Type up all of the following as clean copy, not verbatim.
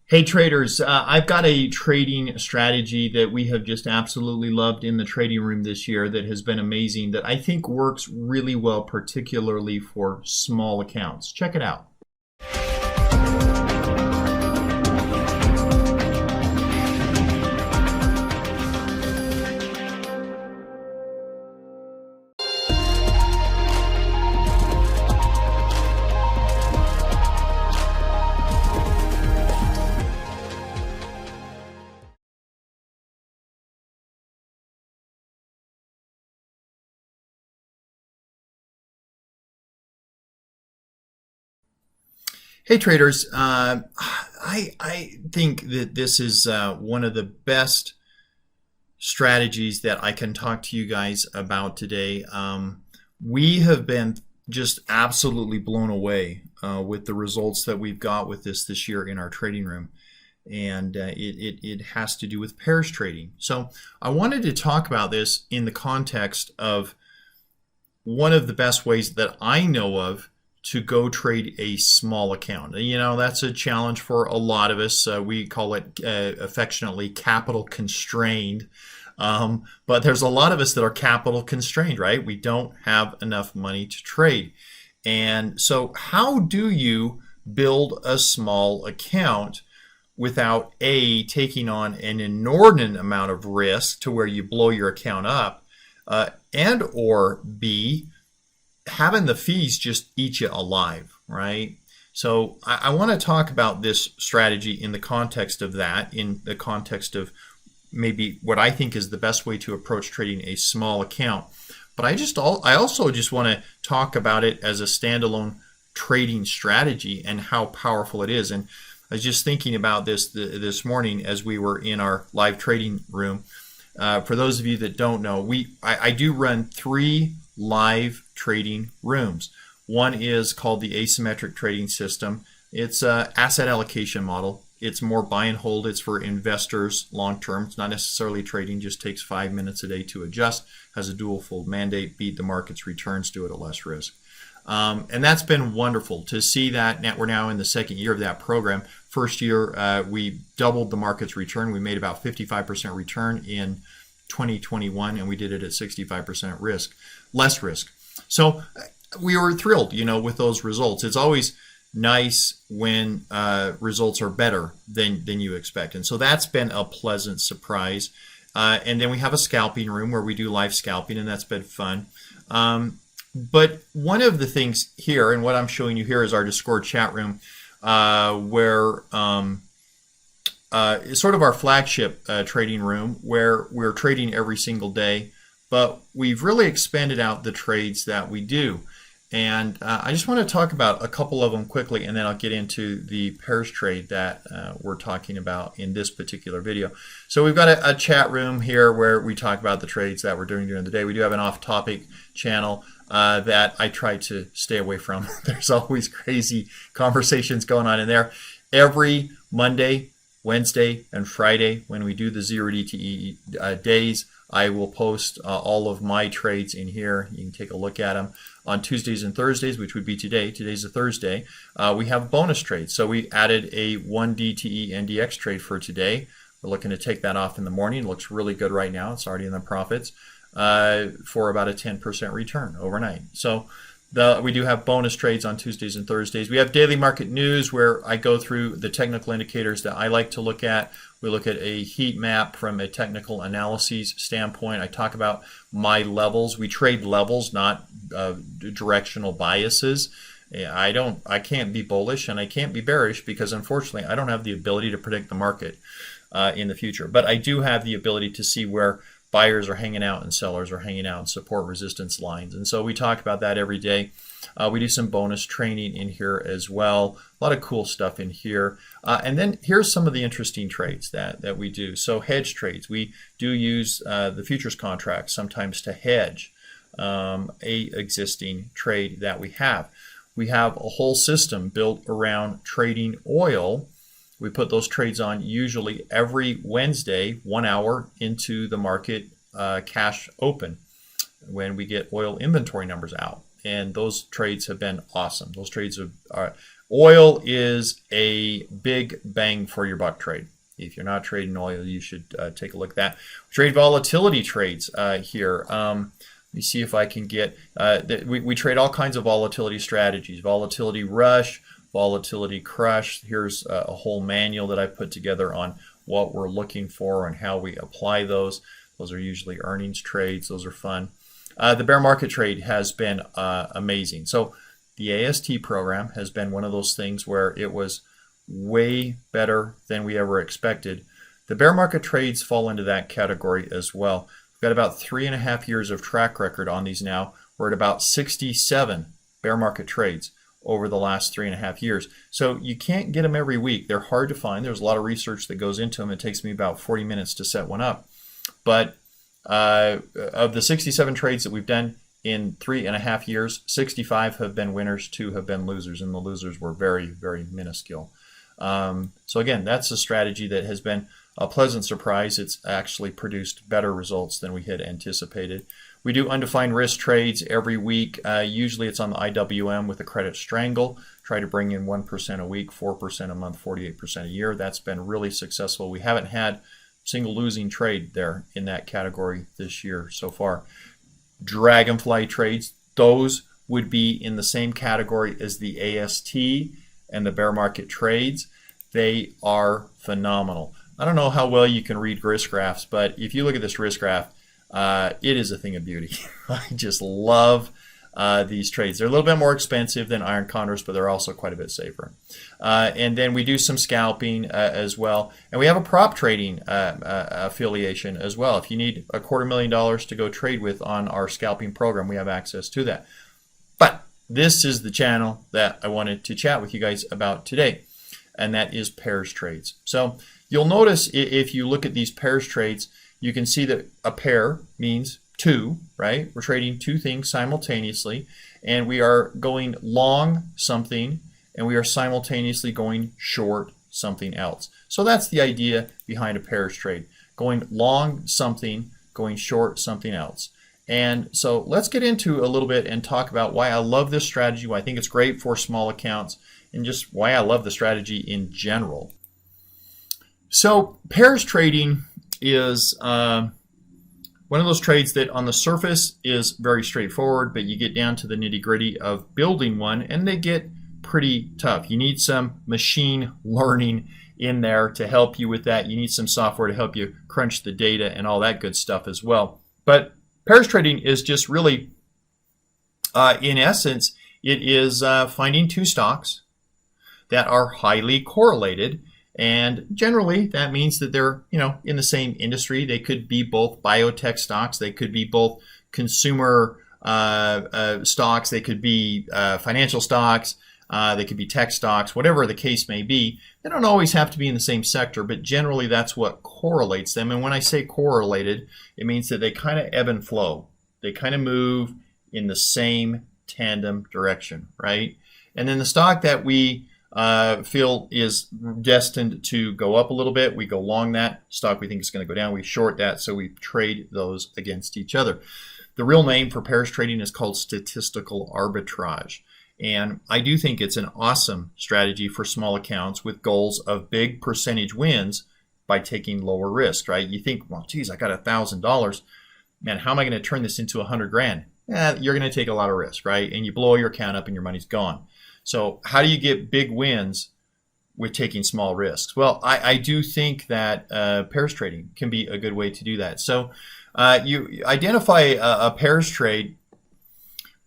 Hey traders, I've got a trading strategy that we have just absolutely loved in the trading room this year that has been amazing, that I think works really well, particularly for small accounts. Check it out. Hey traders, I think that this is one of the best strategies that I can talk to you guys about today. We have been just absolutely blown away with the results that we've got with this year in our trading room. And it has to do with Parish trading. So I wanted to talk about this in the context of one of the best ways that I know of to go trade a small account. You know, that's a challenge for a lot of us. We call it affectionately capital constrained. But there's a lot of us that are capital constrained, right? We don't have enough money to trade. And so how do you build a small account without A, taking on an inordinate amount of risk to where you blow your account up, and or B, having the fees just eat you alive, right? So I want to talk about this strategy in the context of that, in the context of maybe what I think is the best way to approach trading a small account. But I also just want to talk about it as a standalone trading strategy and how powerful it is. And I was just thinking about this morning as we were in our live trading room. For those of you that don't know, I do run 3 live trading rooms. One is called the asymmetric trading system. It's an asset allocation model. It's more buy and hold. It's for investors long term. It's not necessarily trading, just takes 5 minutes a day to adjust, has a dual fold mandate, beat the market's returns, do it at less risk. And that's been wonderful to see that. We're now in the second year of that program. First year, we doubled the market's return. We made about 55% return in 2021, and we did it at 65% risk, less risk. So we were thrilled, with those results. It's always nice when results are better than you expect. And so that's been a pleasant surprise. And then we have a scalping room where we do live scalping, and that's been fun. But one of the things here, and what I'm showing you here is our Discord chat room, where it's sort of our flagship trading room where we're trading every single day, but we've really expanded out the trades that we do. And I just want to talk about a couple of them quickly, and then I'll get into the Parish trade that we're talking about in this particular video. So we've got a chat room here where we talk about the trades that we're doing during the day. We do have an off-topic channel that I try to stay away from. There's always crazy conversations going on in there. Every Monday, Wednesday, and Friday, when we do the 0 DTE days, I will post all of my trades in here. You can take a look at them. On Tuesdays and Thursdays, which would be today, today's a Thursday, we have bonus trades. So we added a 1 DTE NDX trade for today. We're looking to take that off in the morning. It looks really good right now. It's already in the profits for about a 10% return overnight. So we do have bonus trades on Tuesdays and Thursdays. We have daily market news where I go through the technical indicators that I like to look at. We look at a heat map from a technical analysis standpoint. I talk about my levels. We trade levels, not directional biases. I can't be bullish and I can't be bearish because unfortunately I don't have the ability to predict the market in the future. But I do have the ability to see where buyers are hanging out and sellers are hanging out and support resistance lines. And so we talk about that every day. We do some bonus training in here as well. A lot of cool stuff in here. And then here's some of the interesting trades that we do. So hedge trades. We do use the futures contracts sometimes to hedge a existing trade that we have. We have a whole system built around trading oil. We put those trades on usually every Wednesday, 1 hour into the market cash open when we get oil inventory numbers out. And those trades have been awesome. Those trades Oil is a big bang for your buck trade. If you're not trading oil, you should take a look at that. Trade volatility trades here. Let me see if I can get, we trade all kinds of volatility strategies. Volatility rush, volatility crush. Here's a whole manual that I put together on what we're looking for and how we apply those. Those are usually earnings trades. Those are fun. The bear market trade has been amazing. So the AST program has been one of those things where it was way better than we ever expected. The bear market trades fall into that category as well. We've got about 3.5 years of track record on these now. We're at about 67 bear market trades over the last 3.5 years. So you can't get them every week. They're hard to find. There's a lot of research that goes into them. It takes me about 40 minutes to set one up. But of the 67 trades that we've done in 3.5 years, 65 have been winners, 2 have been losers, and the losers were very, very minuscule. So again, that's a strategy that has been a pleasant surprise. It's actually produced better results than we had anticipated. We do undefined risk trades every week. Usually it's on the IWM with a credit strangle. Try to bring in 1% a week, 4% a month, 48% a year. That's been really successful. We haven't had a single losing trade there in that category this year so far. Dragonfly trades, those would be in the same category as the AST and the bear market trades. They are phenomenal. I don't know how well you can read risk graphs, but if you look at this risk graph, it is a thing of beauty. I just love these trades. They're a little bit more expensive than iron condors, but they're also quite a bit safer. And then we do some scalping as well. And we have a prop trading affiliation as well. If you need $250,000 to go trade with on our scalping program, we have access to that. But this is the channel that I wanted to chat with you guys about today, and that is pairs trades. So you'll notice if you look at these pairs trades, you can see that a pair means two, right? We're trading two things simultaneously, and we are going long something, and we are simultaneously going short something else. So that's the idea behind a pairs trade, going long something, going short something else. And so let's get into a little bit and talk about why I love this strategy, why I think it's great for small accounts, and just why I love the strategy in general. So pairs trading is one of those trades that on the surface is very straightforward, but you get down to the nitty-gritty of building one and they get pretty tough. You need some machine learning in there to help you with that. You need some software to help you crunch the data and all that good stuff as well. But pairs trading is just really, in essence, it is finding two stocks that are highly correlated. And generally, that means that they're, in the same industry. They could be both biotech stocks. They could be both consumer stocks. They could be financial stocks. They could be tech stocks, whatever the case may be. They don't always have to be in the same sector, but generally that's what correlates them. And when I say correlated, it means that they kind of ebb and flow. They kind of move in the same tandem direction, right? And then the stock that we feel is destined to go up a little bit, we go long that stock. We think it's going to go down, we short that, so we trade those against each other. The real name for pairs trading is called statistical arbitrage, and I do think it's an awesome strategy for small accounts with goals of big percentage wins by taking lower risk, right? You think, well, geez, I got $1,000, man, how am I going to turn this into $100,000? You're going to take a lot of risk, right? And you blow your account up and your money's gone. So how do you get big wins with taking small risks? Well, I do think that pairs trading can be a good way to do that. So you identify a pairs trade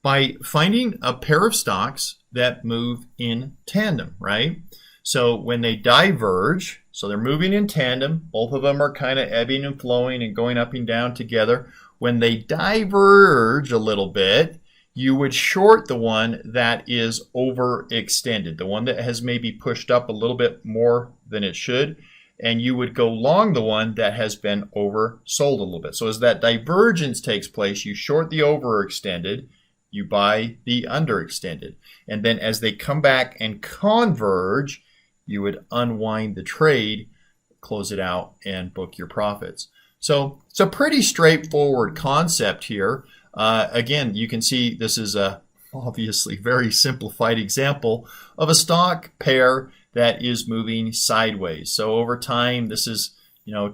by finding a pair of stocks that move in tandem, right? So when they diverge, so they're moving in tandem, both of them are kind of ebbing and flowing and going up and down together. When they diverge a little bit, you would short the one that is overextended, the one that has maybe pushed up a little bit more than it should, and you would go long the one that has been oversold a little bit. So as that divergence takes place, you short the overextended, you buy the underextended, and then as they come back and converge, you would unwind the trade, close it out, and book your profits. So it's a pretty straightforward concept here. Again, you can see this is a obviously very simplified example of a stock pair that is moving sideways. So over time, this is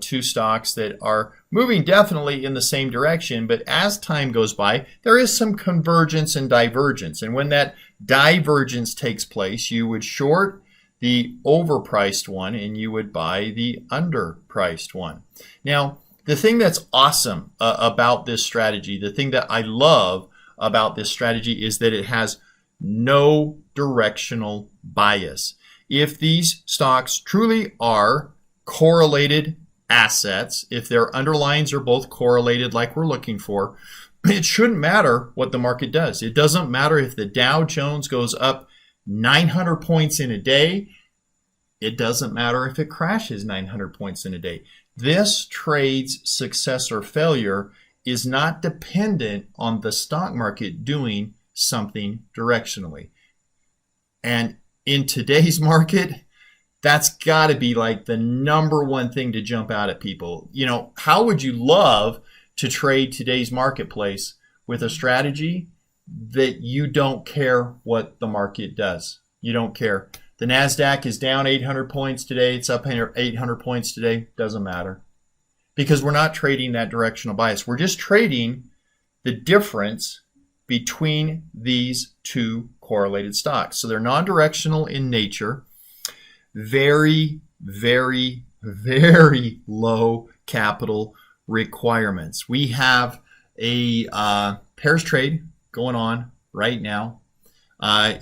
two stocks that are moving definitely in the same direction, but as time goes by, there is some convergence and divergence. And when that divergence takes place, you would short the overpriced one and you would buy the underpriced one. Now, the thing that's awesome about this strategy, the thing that I love about this strategy is that it has no directional bias. If these stocks truly are correlated assets, if their underlyings are both correlated like we're looking for, it shouldn't matter what the market does. It doesn't matter if the Dow Jones goes up 900 points in a day. It doesn't matter if it crashes 900 points in a day. This trade's success or failure is not dependent on the stock market doing something directionally. And in today's market, that's got to be like the number one thing to jump out at people. How would you love to trade today's marketplace with a strategy that you don't care what the market does? You don't care. The NASDAQ is down 800 points today. It's up 800 points today. Doesn't matter. Because we're not trading that directional bias. We're just trading the difference between these two correlated stocks. So they're non-directional in nature. Very, very, very low capital requirements. We have a pairs trade going on right now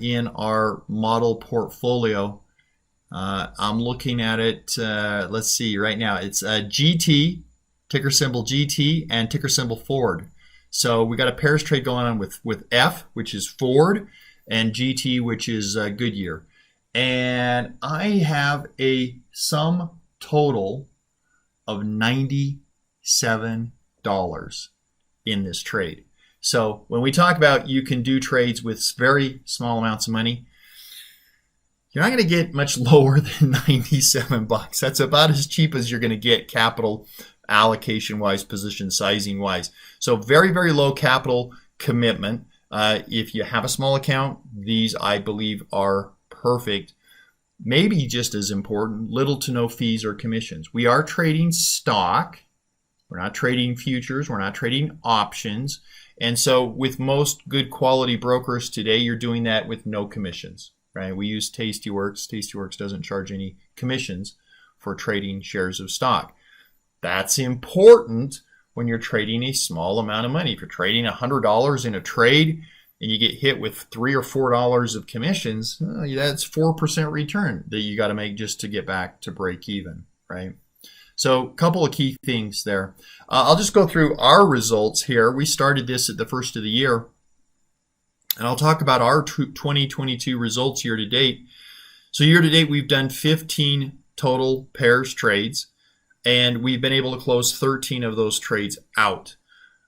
in our model portfolio. I'm looking at it. Let's see. Right now, it's GT, ticker symbol GT, and ticker symbol Ford. So we got a pairs trade going on with F, which is Ford, and GT, which is Goodyear. And I have a sum total of $97 in this trade. So when we talk about you can do trades with very small amounts of money, you're not going to get much lower than $97. That's about as cheap as you're going to get capital allocation wise, position sizing wise. So very, very low capital commitment. If you have a small account, these I believe are perfect. Maybe just as important, little to no fees or commissions. We are trading stock. We're not trading futures. We're not trading options. And so with most good quality brokers today, you're doing that with no commissions, right? We use Tastyworks. Tastyworks doesn't charge any commissions for trading shares of stock. That's important when you're trading a small amount of money. If you're trading $100 in a trade and you get hit with $3 or $4 of commissions, that's 4% return that you got to make just to get back to break even, right? So a couple of key things there. I'll just go through our results here. We started this at the first of the year, and I'll talk about our 2022 results year to date. So year to date, we've done 15 total pairs trades, and we've been able to close 13 of those trades out.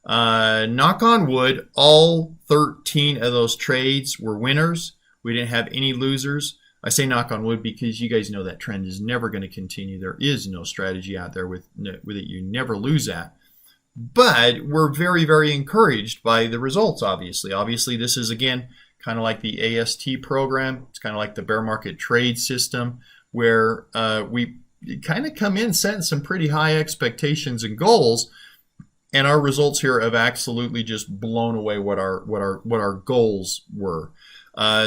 Knock on wood, all 13 of those trades were winners. We didn't have any losers. I say knock on wood because you guys know that trend is never going to continue. There is no strategy out there with it you never lose at. But we're very, very encouraged by the results, obviously. Obviously, this is, again, kind of like the AST program. It's kind of like the bear market trade system where we kind of come in setting some pretty high expectations and goals. And our results here have absolutely just blown away what our goals were.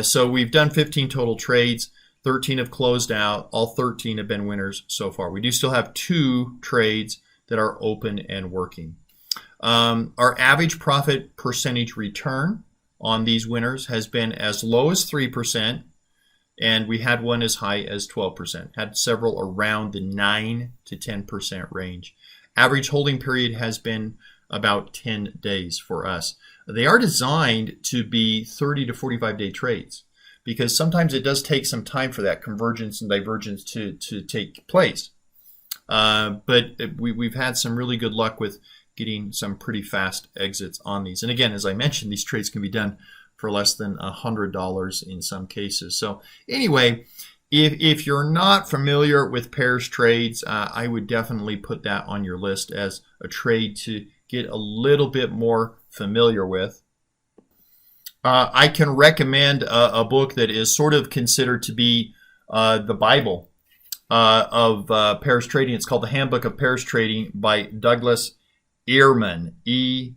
So we've done 15 total trades. 13 have closed out. All 13 have been winners so far. We do still have 2 trades that are open and working. Our average profit percentage return on these winners has been as low as 3%, and we had one as high as 12%. Had several around the 9 to 10% range. Average holding period has been about 10 days for us. They are designed to be 30 to 45 day trades because sometimes it does take some time for that convergence and divergence to take place. But we've had some really good luck with getting some pretty fast exits on these. And again, as I mentioned, these trades can be done for less than $100 in some cases. So anyway, if you're not familiar with pairs trades, I would definitely put that on your list as a trade to get a little bit more familiar with. I can recommend a book that is sort of considered to be the Bible of Parish Trading. It's called The Handbook of Parish Trading by Douglas Ehrman, Ehrman.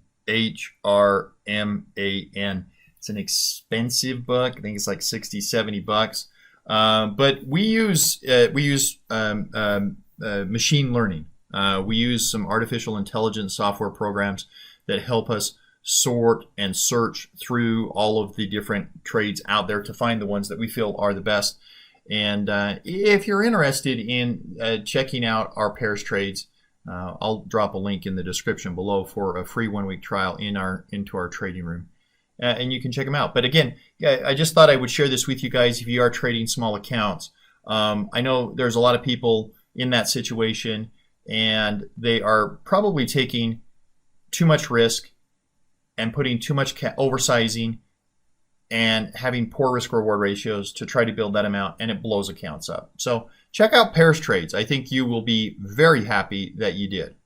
It's an expensive book. I think it's like 60, 70 bucks. But we use machine learning. We use some artificial intelligence software programs that help us sort and search through all of the different trades out there to find the ones that we feel are the best. And if you're interested in checking out our Parish trades, I'll drop a link in the description below for a free 1-week trial into our trading room. And you can check them out. But again, I just thought I would share this with you guys if you are trading small accounts. I know there's a lot of people in that situation, and they are probably taking too much risk and putting too much oversizing and having poor risk reward ratios to try to build that amount, and it blows accounts up. So check out Parish Trades. I think you will be very happy that you did.